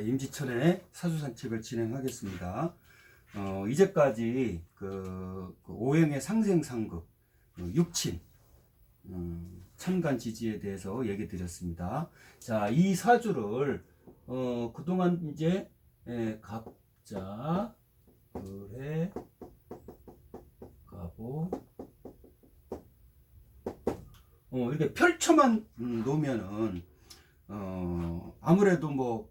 임지천의 사주산책을 진행하겠습니다. 이제까지 그 오행의 상생상극, 육친, 천간지지에 대해서 얘기 드렸습니다. 자, 이 사주를 그동안 이제 갑자, 을해, 갑오, 이렇게 펼쳐만 놓으면은 아무래도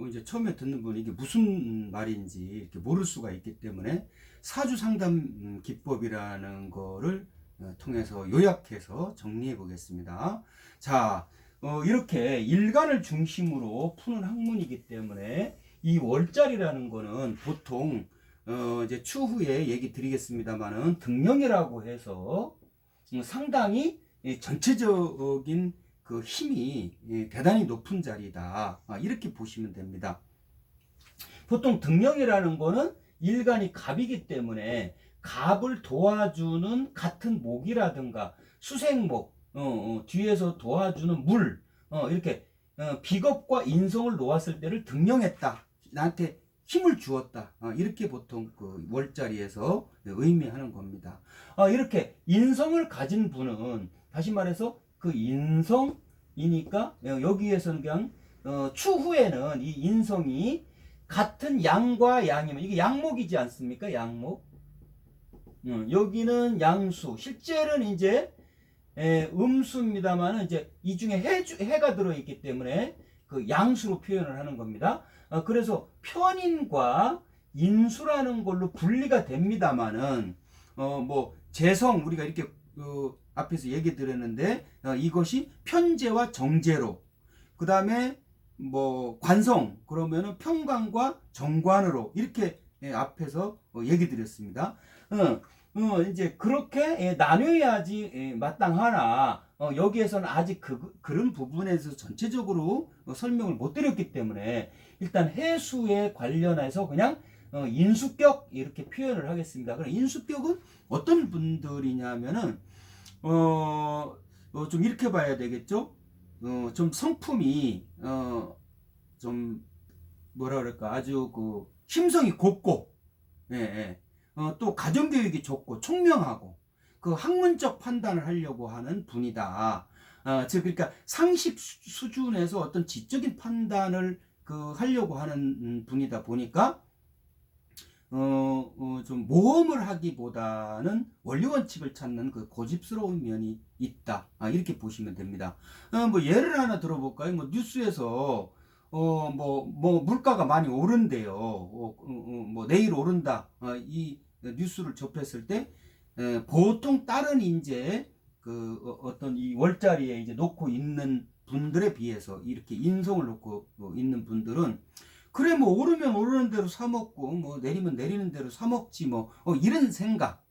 이제 처음에 듣는 분이 이게 무슨 말인지 이렇게 모를 수가 있기 때문에 사주 상담 기법이라는 거를 통해서 요약해서 정리해 보겠습니다. 자, 이렇게 일간을 중심으로 푸는 학문이기 때문에 이 월자리라는 거는 보통 이제 추후에 얘기 드리겠습니다만은 등령이라고 해서 상당히 전체적인 그 힘이 대단히 높은 자리다, 이렇게 보시면 됩니다. 보통 등령이라는 거는 일간이 갑이기 때문에 갑을 도와주는 같은 목이라든가 수생목, 뒤에서 도와주는 물, 이렇게 비겁과 인성을 놓았을 때를 등령했다, 나한테 힘을 주었다, 이렇게 보통 그 월자리에서 의미하는 겁니다. 이렇게 인성을 가진 분은 다시 말해서 그 인성이니까 여기에서는 그냥 추후에는 이 인성이 같은 양과 양이면 이게 양목이지 않습니까? 양목. 여기는 양수. 실제는 이제 음수입니다만 이제 이 중에 해가 들어있기 때문에 그 양수로 표현을 하는 겁니다. 그래서 편인과 인수라는 걸로 분리가 됩니다만은 재성 우리가 이렇게 앞에서 얘기 드렸는데 이것이 편재와 정재로, 그 다음에 관성 그러면은 편관과 정관으로 이렇게 앞에서 얘기 드렸습니다. 이제 그렇게 나뉘어야지 마땅하나 여기에서는 아직 그런 부분에서 전체적으로 설명을 못 드렸기 때문에 일단 해수에 관련해서 그냥 인수격 이렇게 표현을 하겠습니다. 그럼 인수격은 어떤 분들이냐면은 좀 이렇게 봐야 되겠죠. 좀 성품이 좀 뭐라 그럴까, 아주 그 심성이 곱고, 또 가정교육이 좋고 총명하고 그 학문적 판단을 하려고 하는 분이다. 즉 그러니까 상식 수준에서 어떤 지적인 판단을 하려고 하는 분이다 보니까 좀 모험을 하기보다는 원리 원칙을 찾는 그 고집스러운 면이 있다, 이렇게 보시면 됩니다. 예를 하나 들어볼까요? 뉴스에서 물가가 많이 오른대요. 내일 오른다, 이 뉴스를 접했을 때 보통 다른 이제 어떤 이 월자리에 이제 놓고 있는 분들에 비해서 이렇게 인성을 놓고 있는 분들은 그래 오르면 오르는 대로 사 먹고 내리면 내리는 대로 사 먹지 이런 생각,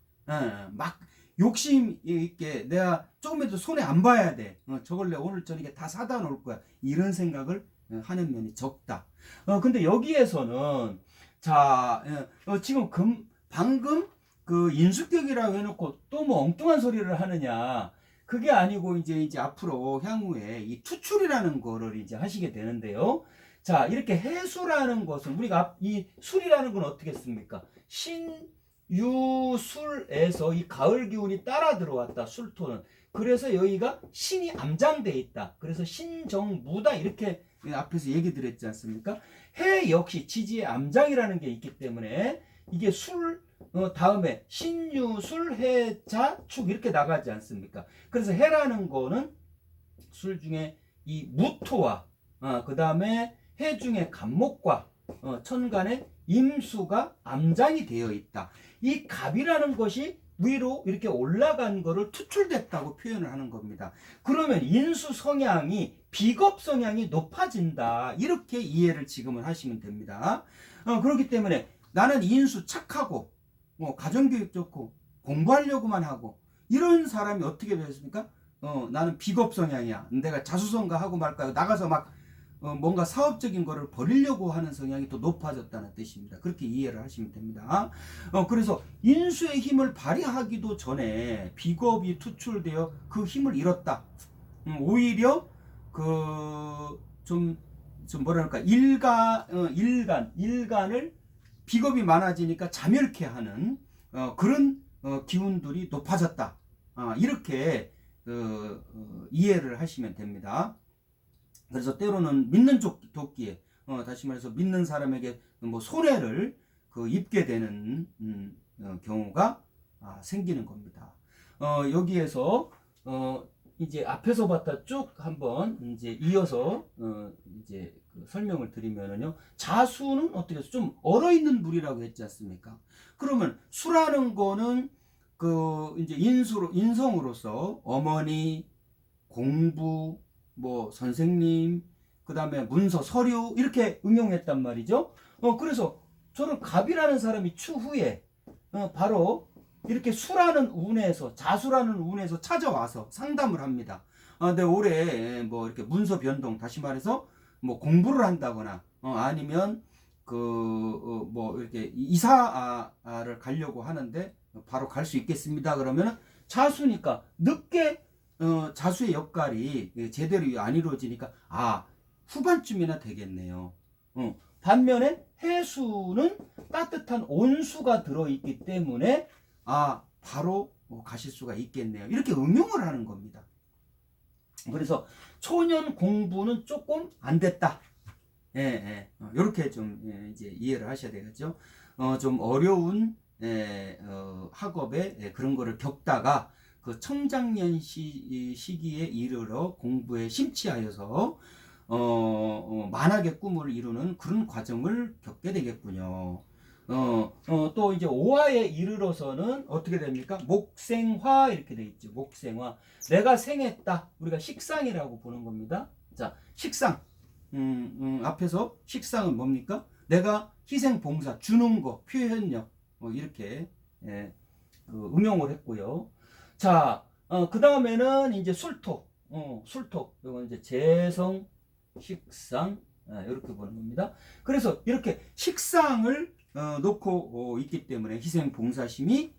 막 욕심 있게 내가 조금이라도 손에 안 봐야 돼, 저걸 내가 오늘 저녁에 다 사다 놓을 거야, 이런 생각을 하는 면이 적다. 근데 여기에서는 자 지금 방금 그 인수격이라고 해놓고 또 엉뚱한 소리를 하느냐, 그게 아니고 이제 앞으로 향후에 이 투출이라는 거를 이제 하시게 되는데요. 자, 이렇게 해수라는 것은 우리가 이 술이라는 건 어떻게 씁니까? 신유술에서 이 가을 기운이 따라 들어왔다, 술토는. 그래서 여기가 신이 암장돼 있다. 그래서 신정무다, 이렇게 앞에서 얘기 드렸지 않습니까? 해 역시 지지의 암장이라는 게 있기 때문에 이게 술 다음에 신유술 해자 축 이렇게 나가지 않습니까? 그래서 해라는 거는 술 중에 이 무토와 그 다음에 해 중에 갑목과 천간에 임수가 암장이 되어 있다. 이 갑이라는 것이 위로 이렇게 올라간 거를 투출됐다고 표현을 하는 겁니다. 그러면 인수 성향이 비겁 성향이 높아진다, 이렇게 이해를 지금은 하시면 됩니다. 그렇기 때문에 나는 인수 착하고 가정교육 좋고 공부하려고만 하고 이런 사람이 어떻게 되겠습니까? 나는 비겁 성향이야, 내가 자수성가하고 말까요, 나가서 막 뭔가 사업적인 거를 벌이려고 하는 성향이 더 높아졌다는 뜻입니다. 그렇게 이해를 하시면 됩니다. 그래서 인수의 힘을 발휘하기도 전에 비겁이 투출되어 그 힘을 잃었다. 오히려 좀 좀 뭐랄까 일간을 비겁이 많아지니까 자멸케 하는 그런 기운들이 높아졌다. 이렇게 이해를 하시면 됩니다. 그래서 때로는 믿는 도끼에 다시 말해서 믿는 사람에게 뭐 손해를 입게 되는 경우가 생기는 겁니다. 여기에서 이제 앞에서 봤다 쭉 한번 이제 이어서 이제 설명을 드리면은요, 자수는 어떻게 해서 좀 얼어있는 물이라고 했지 않습니까? 그러면 수라는 거는 이제 인성으로서 어머니, 공부, 뭐 선생님, 그 다음에 문서, 서류 이렇게 응용했단 말이죠. 그래서 저는 갑이라는 사람이 추후에 바로 이렇게 수라는 운에서, 자수라는 운에서 찾아와서 상담을 합니다. 내 올해 뭐 이렇게 문서 변동, 다시 말해서 뭐 공부를 한다거나 아니면 뭐 이렇게 이사를 가려고 하는데 바로 갈 수 있겠습니다. 그러면 자수니까 늦게 자수의 역할이 제대로 안 이루어지니까 후반쯤이나 되겠네요. 반면에 해수는 따뜻한 온수가 들어있기 때문에 바로 가실 수가 있겠네요. 이렇게 응용을 하는 겁니다. 그래서 초년 공부는 조금 안 됐다. 이렇게 좀 이제 이해를 하셔야 되겠죠. 좀 어려운 학업에 그런 거를 겪다가 그 청장년 시기에 이르러 공부에 심취하여서 만학의 꿈을 이루는 그런 과정을 겪게 되겠군요. 또 이제 오화에 이르러서는 어떻게 됩니까? 목생화 이렇게 돼 있죠. 목생화. 내가 생했다. 우리가 식상이라고 보는 겁니다. 자, 식상. 앞에서 식상은 뭡니까? 내가 희생봉사, 주는 거, 표현력, 이렇게 응용을 했고요. 자, 그 다음에는 이제 술토. 술토. 이건 이제 재성, 식상, 이렇게 보는 겁니다. 그래서 이렇게 식상을 놓고 있기 때문에 희생봉사심이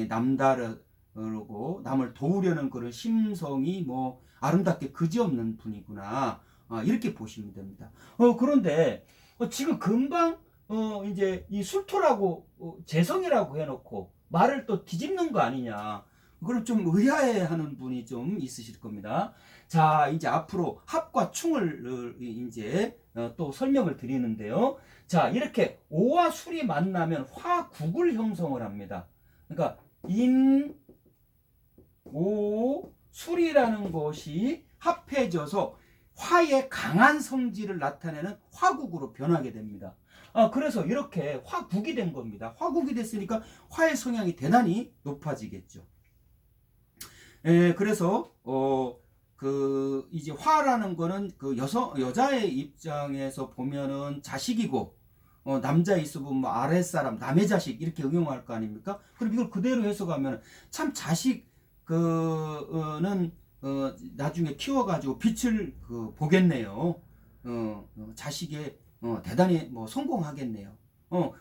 남다르고 남을 도우려는 그런 심성이 뭐 아름답게 그지없는 분이구나. 이렇게 보시면 됩니다. 그런데 지금 금방 이제 이 술토라고 재성이라고 해놓고 말을 또 뒤집는 거 아니냐. 그걸 좀 의아해하는 분이 좀 있으실 겁니다. 자, 이제 앞으로 합과 충을 이제 또 설명을 드리는데요. 자, 이렇게 오와 술이 만나면 화국을 형성을 합니다. 그러니까 인, 오, 술이라는 것이 합해져서 화의 강한 성질을 나타내는 화국으로 변하게 됩니다. 그래서 이렇게 화국이 된 겁니다. 화국이 됐으니까 화의 성향이 대단히 높아지겠죠. 그래서 이제 화라는 거는 여자의 입장에서 보면은 자식이고 남자에 있으면 뭐 아랫사람, 남의 자식 이렇게 응용할 거 아닙니까? 그럼 이걸 그대로 해석하면 참 자식 는 나중에 키워가지고 빛을 보겠네요. 자식에 대단히 뭐 성공하겠네요.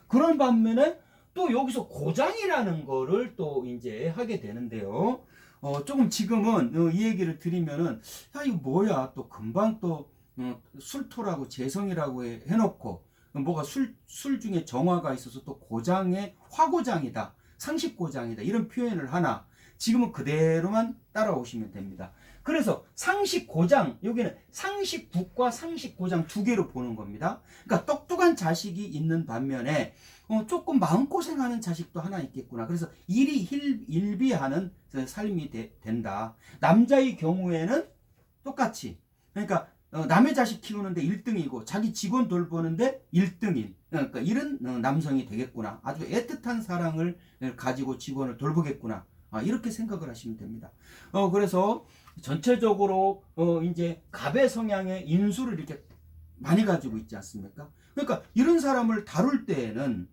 그런 반면에 또 여기서 고장이라는 거를 또 이제 하게 되는데요. 조금 지금은 이 얘기를 드리면은 이거 뭐야 또 금방 또 술토라고 재성이라고 해놓고 뭐가 술 중에 정화가 있어서 또 고장에 화고장이다, 상식고장이다 이런 표현을 하나. 지금은 그대로만 따라오시면 됩니다. 그래서 상식고장, 여기는 상식국과 상식고장 두 개로 보는 겁니다. 그러니까 똑똑한 자식이 있는 반면에 조금 마음고생하는 자식도 하나 있겠구나. 그래서 일비하는 삶이 된다. 남자의 경우에는 똑같이, 그러니까 남의 자식 키우는데 1등이고 자기 직원 돌보는데 1등인, 그러니까 이런 남성이 되겠구나. 아주 애틋한 사랑을 가지고 직원을 돌보겠구나. 이렇게 생각을 하시면 됩니다. 그래서 전체적으로 이제 갑의 성향의 인수를 이렇게 많이 가지고 있지 않습니까? 그러니까 이런 사람을 다룰 때에는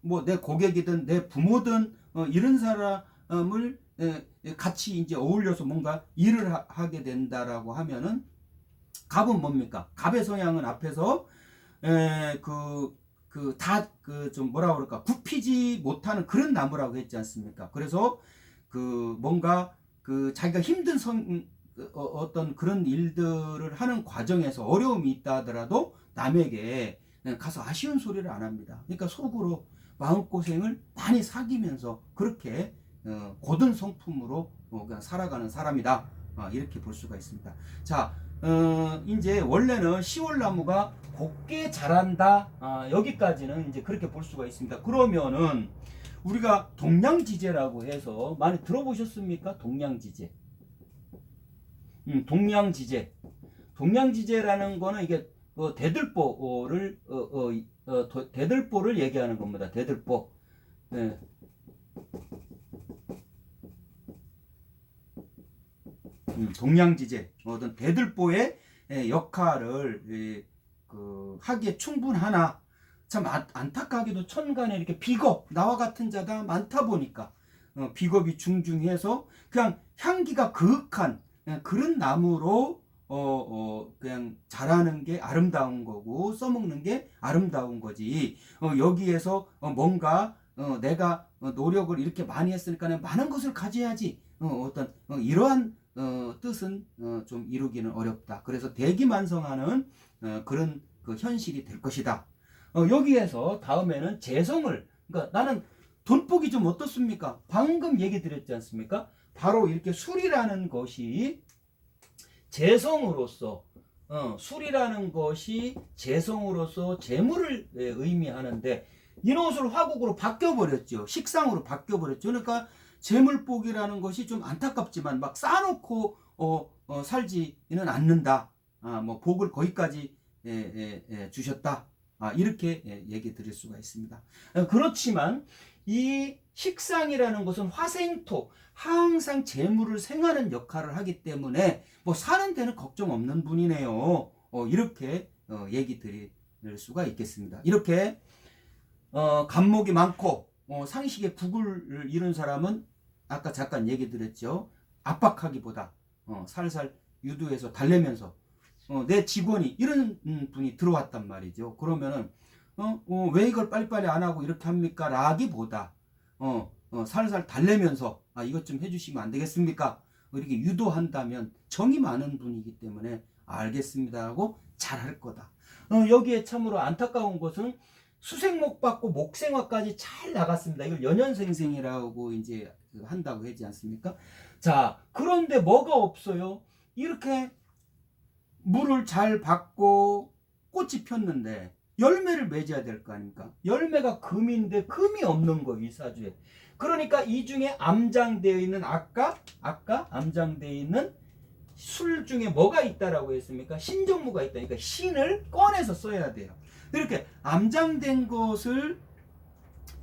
뭐 내 고객이든 내 부모든 이런 사람을 같이 이제 어울려서 뭔가 일을 하게 된다라고 하면은 갑은 뭡니까? 갑의 성향은 앞에서 좀 뭐라 그럴까 굽히지 못하는 그런 나무라고 했지 않습니까? 그래서 뭔가 자기가 힘든 어떤 그런 일들을 하는 과정에서 어려움이 있다 하더라도 남에게 가서 아쉬운 소리를 안 합니다. 그러니까 속으로 마음고생을 많이 사귀면서 그렇게 고든 성품으로 그냥 살아가는 사람이다. 이렇게 볼 수가 있습니다. 자, 이제 원래는 시월나무가 곱게 자란다. 여기까지는 이제 그렇게 볼 수가 있습니다. 그러면은 우리가 동양지제라고 해서 많이 들어보셨습니까? 동양지제. 동양지제. 동양지제라는 거는 이게 대들보를 대들보를 얘기하는 겁니다. 대들보. 네. 동양지제 어떤 대들보의 역할을 하기에 충분하나 참 안타깝게도 천간에 이렇게 비겁 나와 같은 자가 많다 보니까 비겁이 중중해서 그냥 향기가 그윽한 그런 나무로 그냥 자라는 게 아름다운 거고 써먹는 게 아름다운 거지. 여기에서 뭔가 내가 노력을 이렇게 많이 했으니까 많은 것을 가져야지. 어떤 이러한 뜻은 좀 이루기는 어렵다. 그래서 대기만성하는 그런 그 현실이 될 것이다. 여기에서 다음에는 재성을, 그러니까 나는 돈복이 좀 어떻습니까? 방금 얘기 드렸지 않습니까? 바로 이렇게 술이라는 것이 재성으로서 술이라는 것이 재성으로서 재물을 의미하는데 이것을 화국으로 바뀌어버렸죠. 식상으로 바뀌어버렸죠. 그러니까 재물복이라는 것이 좀 안타깝지만 막 쌓아놓고 살지는 않는다. 뭐 복을 거기까지 주셨다. 이렇게 얘기 드릴 수가 있습니다. 그렇지만 이 식상이라는 것은 화생토, 항상 재물을 생하는 역할을 하기 때문에 뭐 사는 데는 걱정 없는 분이네요. 이렇게 얘기 드릴 수가 있겠습니다. 이렇게 간목이 많고 상식의 국을 이룬 사람은 아까 잠깐 얘기 드렸죠. 압박하기보다 살살 유도해서 달래면서 내 직원이 이런 분이 들어왔단 말이죠. 그러면은 왜 이걸 빨리빨리 안 하고 이렇게 합니까? 라기보다 살살 달래면서 이것 좀 해주시면 안 되겠습니까? 이렇게 유도한다면 정이 많은 분이기 때문에 알겠습니다 하고 잘할 거다. 여기에 참으로 안타까운 것은 수생목 받고 목생화까지 잘 나갔습니다. 이걸 연년생생이라고 이제 한다고 하지 않습니까? 자, 그런데 뭐가 없어요? 이렇게 물을 잘 받고 꽃이 폈는데 열매를 맺어야 될 거 아닙니까? 열매가 금인데 금이 없는 거예요, 이 사주에. 그러니까 이 중에 암장되어 있는 아까 암장되어 있는 술 중에 뭐가 있다라고 했습니까? 신정무가 있다. 그러니까 신을 꺼내서 써야 돼요. 이렇게 암장된 것을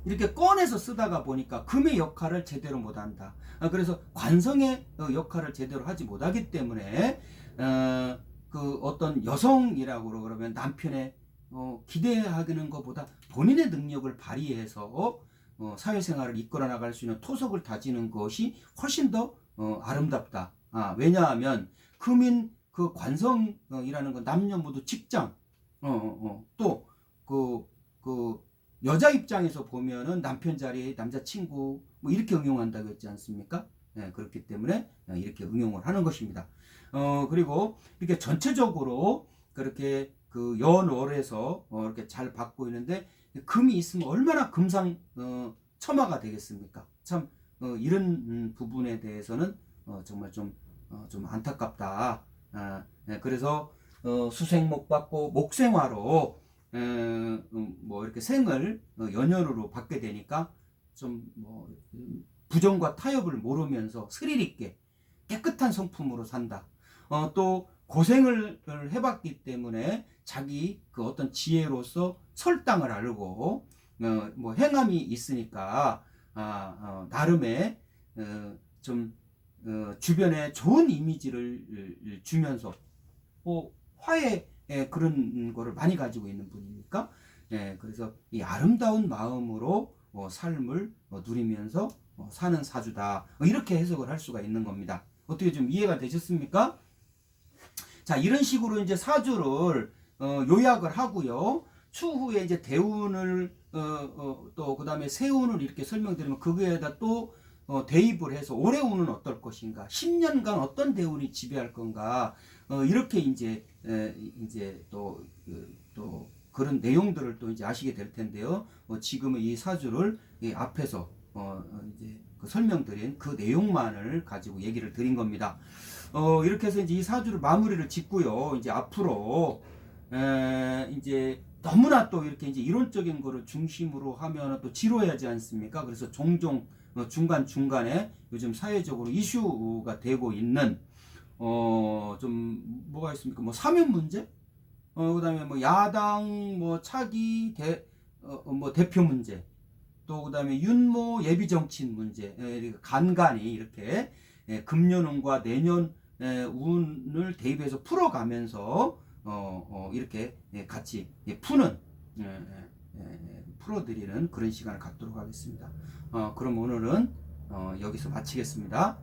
이렇게 꺼내서 쓰다가 보니까 금의 역할을 제대로 못한다. 그래서 관성의 역할을 제대로 하지 못하기 때문에 그 어떤 여성이라고 그러면 남편의 기대하는 것보다 본인의 능력을 발휘해서 사회생활을 이끌어 나갈 수 있는 토속을 다지는 것이 훨씬 더 아름답다. 왜냐하면 금인 그 관성이라는 건 남녀 모두 직장 또 그 여자 입장에서 보면은 남편 자리에 남자친구 뭐 이렇게 응용한다고 했지 않습니까? 그렇기 때문에 이렇게 응용을 하는 것입니다. 그리고 이렇게 전체적으로 그렇게 그 연월에서 이렇게 잘 받고 있는데 금이 있으면 얼마나 금상 첨화가 되겠습니까? 참 이런 부분에 대해서는 정말 좀 안타깝다. 그래서 수생목 받고 목생화로 뭐 이렇게 생을 연연으로 받게 되니까 좀 뭐 부정과 타협을 모르면서 스릴 있게 깨끗한 성품으로 산다. 또 고생을 해봤기 때문에 자기 그 어떤 지혜로서 설당을 알고 뭐 행함이 있으니까 나름의 좀 주변에 좋은 이미지를 주면서 화해 그런 거를 많이 가지고 있는 분이니까 그래서 이 아름다운 마음으로 삶을 누리면서 사는 사주다. 이렇게 해석을 할 수가 있는 겁니다. 어떻게 좀 이해가 되셨습니까? 자, 이런 식으로 이제 사주를 요약을 하고요. 추후에 이제 대운을 또 그다음에 세운을 이렇게 설명드리면 그거에다 또 대입을 해서 올해 운은 어떨 것인가, 10년간 어떤 대운이 지배할 건가, 이렇게 이제 또 그런 내용들을 또 이제 아시게 될 텐데요. 지금은 이 사주를 앞에서 이제 설명드린 그 내용만을 가지고 얘기를 드린 겁니다. 이렇게 해서 이제 이 사주를 마무리를 짓고요. 이제 앞으로 이제 너무나 또 이렇게 이제 이론적인 거를 중심으로 하면 또 지루하지 않습니까? 그래서 종종 중간중간에 요즘 사회적으로 이슈가 되고 있는 좀 뭐가 있습니까? 뭐 사면 문제? 그다음에 뭐 야당 뭐 차기 뭐 대표 문제, 또 그다음에 윤모 예비 정치인 문제, 간간히 이렇게 금년운과 내년 운을 대입해서 풀어가면서 이렇게 같이 푸는 풀어드리는 그런 시간을 갖도록 하겠습니다. 그럼 오늘은 여기서 마치겠습니다.